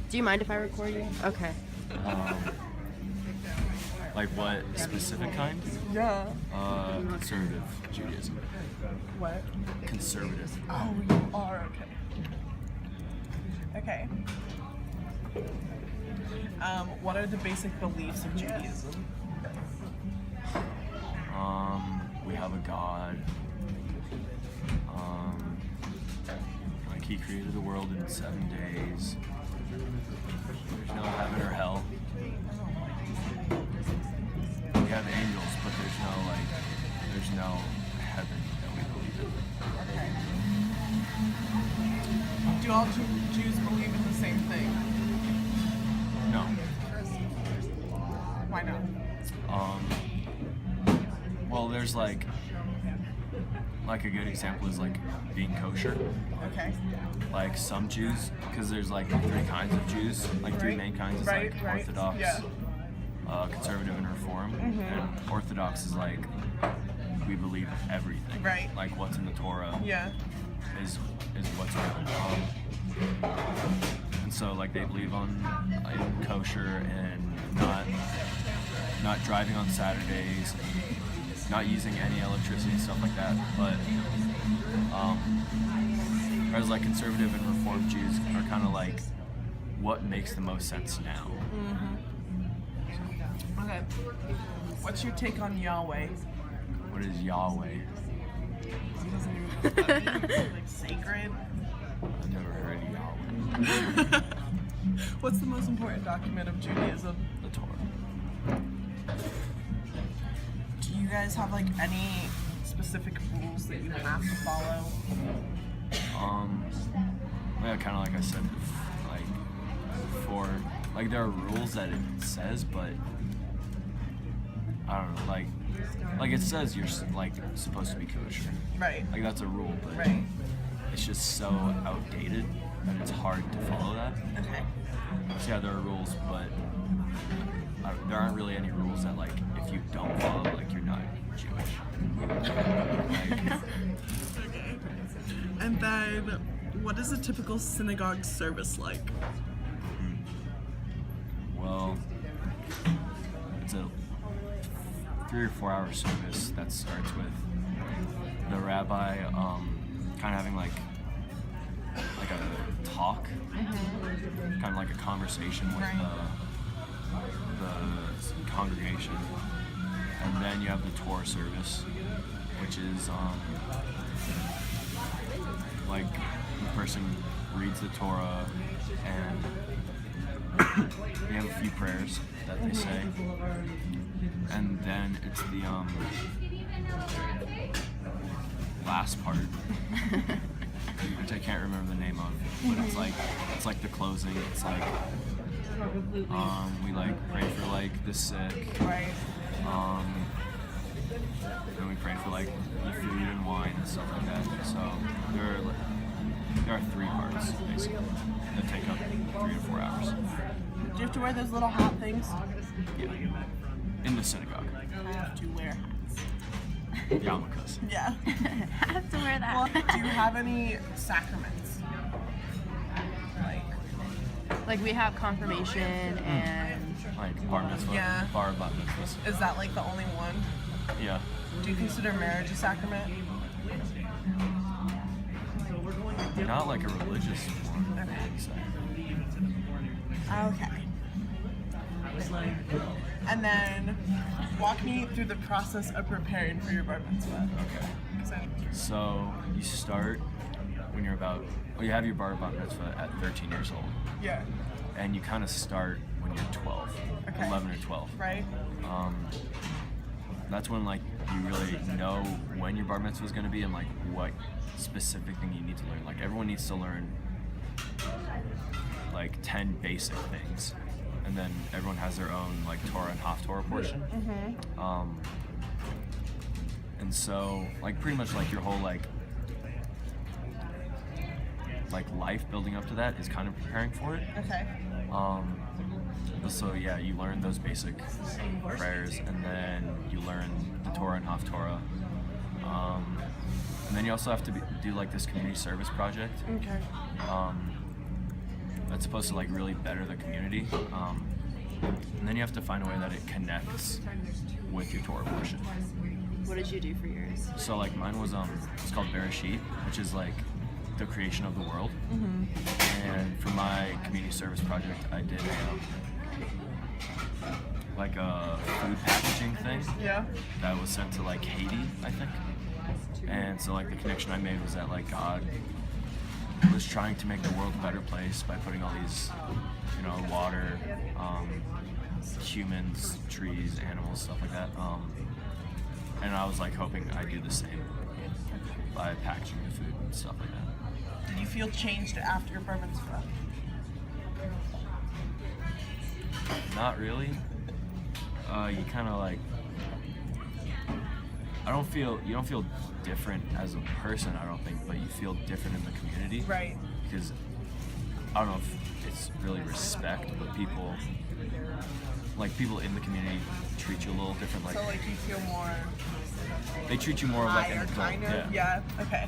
Do you mind if I record you? Okay. Like what specific kind? Yeah. Conservative Judaism. What? Conservative. Oh, you are okay. Okay. What are the basic beliefs of Judaism? We have a God. Like he created the world in 7 days. There's no heaven or hell. We have angels, but there's no heaven that we believe in. Okay. Do all Jews believe in the same thing? No. Why not? Well, there's like a good example is like being kosher. Okay. Like some Jews, because there's like 3 kinds of Jews, like 3 main kinds. It's like Orthodox, Yeah. Conservative, and Reform. And Orthodox is like we believe everything. Right. Like what's in the Torah Yeah. is what's real. And so like they believe on kosher and not driving on Saturdays, not using any electricity, stuff like that. But whereas like conservative and reformed Jews are kind of like what makes the most sense now. Okay. What's your take on Yahweh? What is Yahweh? Like sacred? I've never heard of Yahweh. What's the most important document of Judaism? The Torah. Do you guys have like any specific rules that you have to follow? Yeah, kind of like I said, like before, like there are rules that it says, but I don't know, like it says you're like supposed to be kosher. Right. Like that's a rule, but Right. it's just so outdated that it's hard to follow that. Okay. So yeah, there are rules, but there aren't really any rules that like if you don't follow, like you're not Jewish. Like, And then, what is a typical synagogue service like? well, it's a 3 or 4 hour service that starts with the rabbi kind of having like a talk, kind of like a conversation with the congregation, and then you have the Torah service, which is like the person reads the Torah and they have a few prayers that they say, and then it's the last part, which I can't remember the name of, but it's like the closing. It's like we like pray for like the sick, Right. and we pray for like the food and wine and stuff like that. So there are 3 parts basically that take up 3 to 4 hours. Do you have to wear those little hat things? Yeah, in the synagogue. I have to wear hats. Yarmulkes. Yeah. I have to wear that. Well, do you have any sacraments? Like we have confirmation and Like bar mitzvah, Yeah. bar bat mitzvahs. Is that like the only one? Yeah. Do you consider marriage a sacrament? Not like a religious one, I would say. Okay. And then, walk me through the process of preparing for your bar mitzvah. Okay. 'Cause So you start when you're you have your bar bat mitzvah at 13 years old, yeah. and you kind of start when you're 12, Okay. 11 or 12. Right? That's when like you really know when your bar mitzvah is going to be and like what specific thing you need to learn. Like everyone needs to learn like 10 basic things, and then everyone has their own like Torah and Haftorah portion. And so like pretty much like your whole like life building up to that is kind of preparing for it. Okay. So yeah, you learn those basic prayers, and then you learn the Torah and Haftorah. And then you also have to do like this community service project. Okay. that's supposed to like really better the community. And then you have to find a way that it connects with your Torah portion. What did you do for yours? So like mine was it's called Bereshit, which is like the creation of the world. And for my community service project, I did like a food packaging thing Yeah. that was sent to like Haiti, I think. And so like the connection I made was that like God was trying to make the world a better place by putting all these, water, humans, trees, animals, stuff like that. And I was like hoping I'd do the same by packaging the food and stuff like that. Did you feel changed after your bar mitzvah? Not really. You kind of like, you don't feel different as a person, I don't think, but you feel different in the community. Right. Because I don't know if it's really respect, but people in the community treat you a little different. Like, So like you feel more they treat you more like an higher, adult. kind of? Yeah. Yeah. Okay.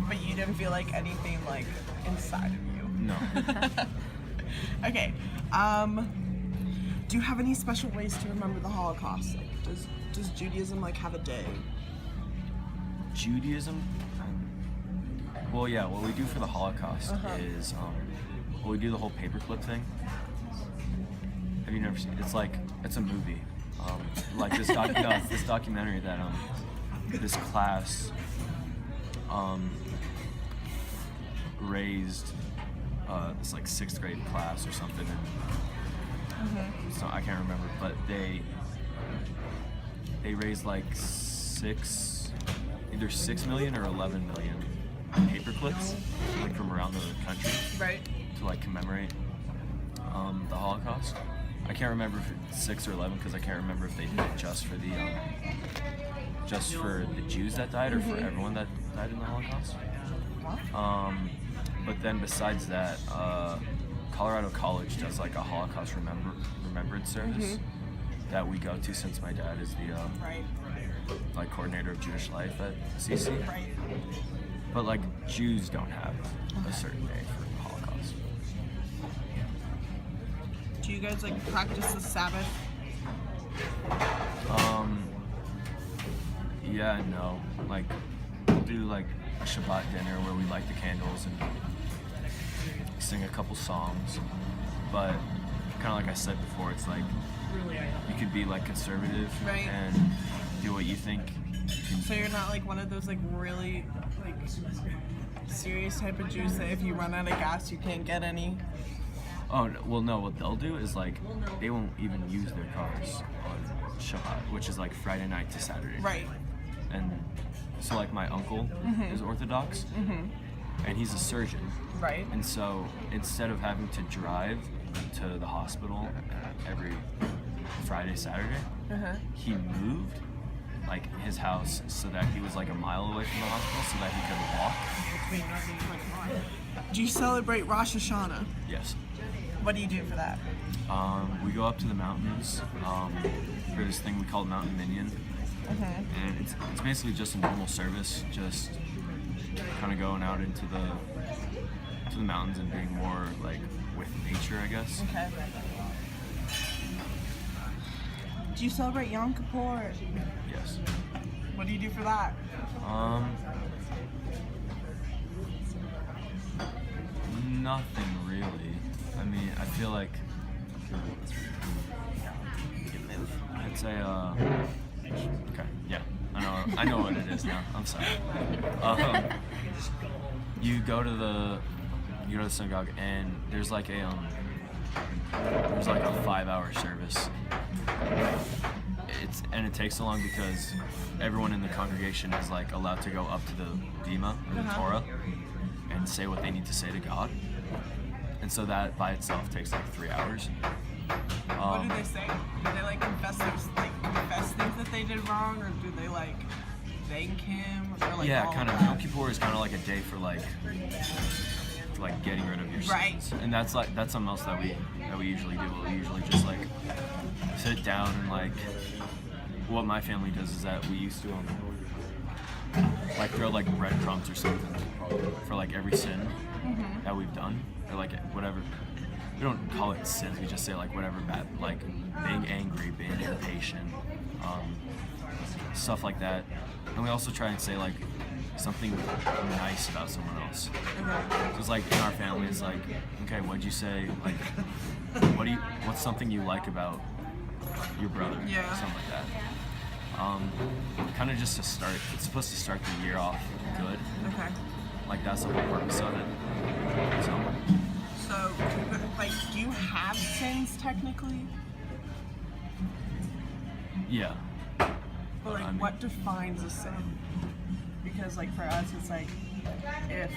But you didn't feel like anything like inside of you. No. Okay. Do you have any special ways to remember the Holocaust? Like, does Judaism like have a day? Judaism? Well, yeah, what we do for the Holocaust is, we do the whole paperclip thing. Have you never seen it? It's a movie. Like this this documentary that this class raised this like 6th grade class or something, and so I can't remember, but they raised like either 6 million or 11 million paper clips, like from around the country, Right. to like commemorate the Holocaust. I can't remember if it's 6 or 11 because I can't remember if they did it just for the Jews that died or for everyone that died in the Holocaust. But then besides that, Colorado College does like a Holocaust remembrance service that we go to since my dad is the Right. like coordinator of Jewish life at CC. Right. But like Jews don't have a certain day for the Holocaust. Do you guys like practice the Sabbath? Yeah and no. Like we'll do like a Shabbat dinner where we light the candles and sing a couple songs. But kind of like I said before, it's like you could be like conservative Right. and do what you think. So you're not like one of those like really like serious type of Jews that if you run out of gas you can't get any. Oh, well, no, what they'll do is like they won't even use their cars on Shabbat, which is like Friday night to Saturday. Right. And so like my uncle is Orthodox and he's a surgeon. Right. And so instead of having to drive to the hospital every Friday, Saturday, he moved like his house so that he was like a mile away from the hospital so that he could walk. Do you celebrate Rosh Hashanah? Yes. What do you do for that? We go up to the mountains for this thing we call Mountain Minyan. And it's basically just a normal service, just kind of going out into the mountains and being more like with nature, I guess. Okay. Do you celebrate Yom Kippur? Yes. What do you do for that? Nothing really. I mean, I feel like I'd say okay, yeah. I know what it is now. I'm sorry. You go to the synagogue and there's like a 5-hour service. It takes so long because everyone in the congregation is like allowed to go up to the Bima or the Torah and say what they need to say to God. And so that by itself takes like 3 hours. What do they say? Do they like confess things that they did wrong, or do they like thank him? Or, like, Yeah, all kind of. that? Yom Kippur is kind of like a day for like getting rid of your Right. sins, and that's something else that we usually do. We usually just like sit down and like what my family does is that we used to like throw like breadcrumbs or something for like every sin, that we've done, or like whatever. We don't call it sins. We just say like whatever bad, like being angry, being impatient, stuff like that. And we also try and say like something nice about someone else. So it's like in our family, it's like, okay, what'd you say? Like, what's something you like about your brother? Yeah. Something like that. Kind of just to start. It's supposed to start the year off good. Okay. Like that's the whole purpose of it. So, like, do you have sins technically? Yeah. But like, I mean- what defines a sin? Because like for us, it's like if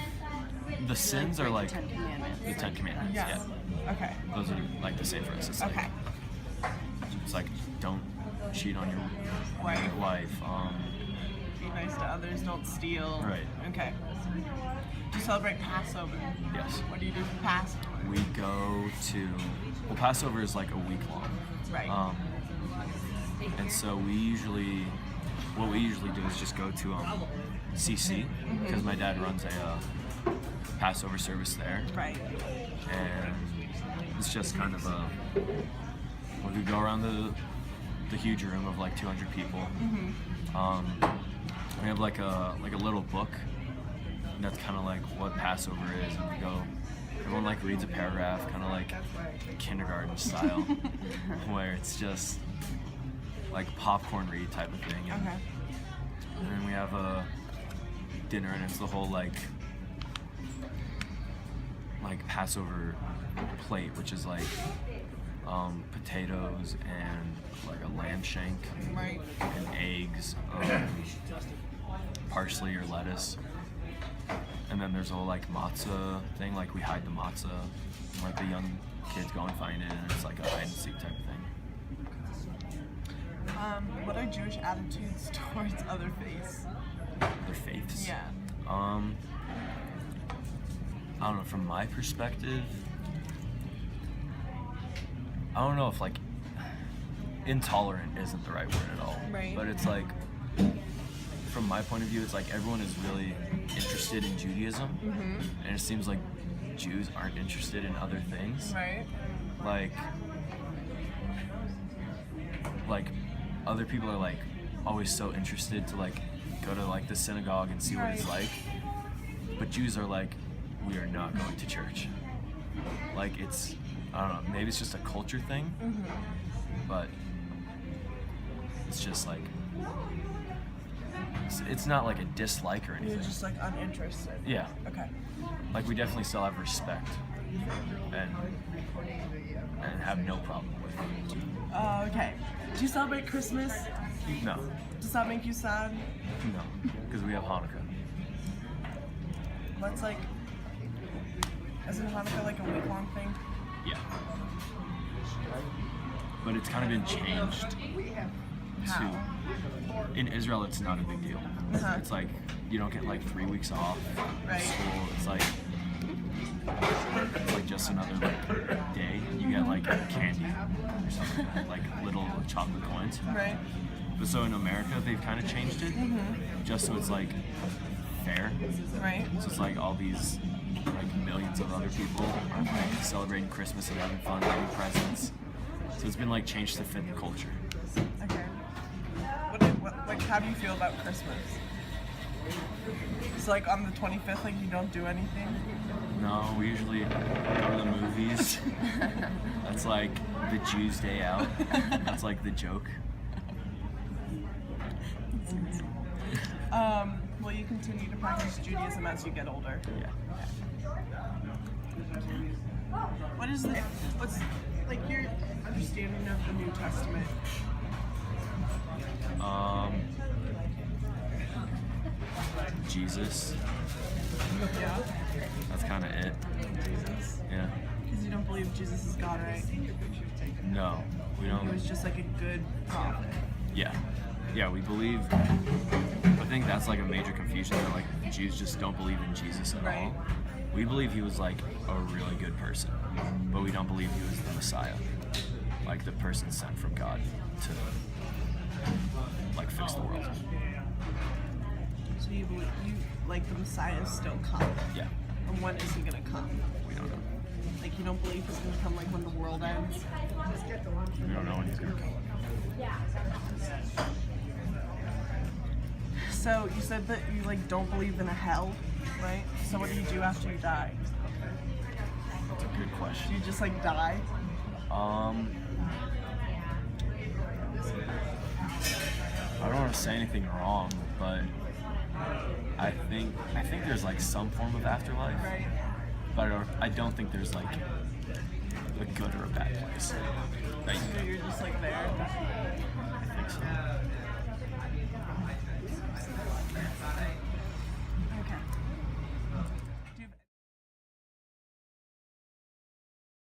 The sins are like Ten Commandments. the Ten Commandments. yeah. Yeah. Okay. Those are like the same for us. It's like, Okay. it's like don't cheat on your Right. wife. Be nice to others. Don't steal. Right. Okay. Do you celebrate Passover? Yes. What do you do for Passover? We go to, well, Passover is like a week long. Right. And so what we usually do is just go to CC because my dad runs a Passover service there, Right. and it's just kind of when we go around the huge room of like 200 people. We have like a little book that's kind of like what Passover is, and we go. Everyone like reads a paragraph, kind of like kindergarten style, where it's just like popcorn read type of thing. And, Okay. and then we have a dinner, and it's the whole like Passover plate, which is like potatoes and like a lamb shank Right. and eggs, parsley or lettuce. And then there's a whole like matzah thing, like we hide the matzah, and, like the young kids go and find it, and it's like a hide and seek type of thing. What are Jewish attitudes towards other faiths? Their faiths. Yeah. I don't know. From my perspective, I don't know if like intolerant isn't the right word at all. Right. But it's like, from my point of view, it's like everyone is really interested in Judaism, and it seems like Jews aren't interested in other things. Right. Like other people are like always so interested to like go to like the synagogue and see what it's Right. like, but Jews are like, we are not going to church. Like it's, I don't know, maybe it's just a culture thing, but it's just like it's not like a dislike or You're anything. just like uninterested. Yeah, Okay. like we definitely still have respect and have no problem with it. Okay. Do you celebrate Christmas? No, Does that make you sad? no, because we have Hanukkah. What's like, isn't Hanukkah like a week-long thing? Yeah. But it's kind of been changed How? to, in Israel it's not a big deal. Uh-huh. It's like you don't get like 3 weeks off Right. school. It's like just another like day. You get like candy or something like that, like little chocolate coins. Right. But so in America they've kind of changed it just so it's like fair. Right. So it's like all these like millions of other people are like celebrating Christmas and having fun, getting presents. So it's been like changed to fit the culture. Okay. Like, how do you feel about Christmas? It's like on the 25th, like you don't do anything? No, we usually go to the movies. That's like the Jews' day out. That's like the joke. Will you continue to practice Judaism as you get older? Yeah. What's like your understanding of the New Testament? Jesus. Yeah. That's kind of it. Jesus. Yeah. Because you don't believe Jesus is God, right? No, we He was don't. just like a good prophet. Yeah. Yeah, we believe. I think that's like a major confusion that like Jews just don't believe in Jesus at Right. all. We believe he was like a really good person, but we don't believe he was the Messiah, like the person sent from God to like fix the world. So you believe the Messiah is still coming. Yeah. And when is he gonna come? We don't know. Like, you don't believe he's gonna come like when the world ends? We don't know when he's gonna come. So you said that you like don't believe in a hell, right? So what do you do after you die? That's a good Do question. you just like die? I don't want to say anything wrong, but I think there's like some form of afterlife, Right. but I don't think there's like a good or a bad place. That So you're just like there.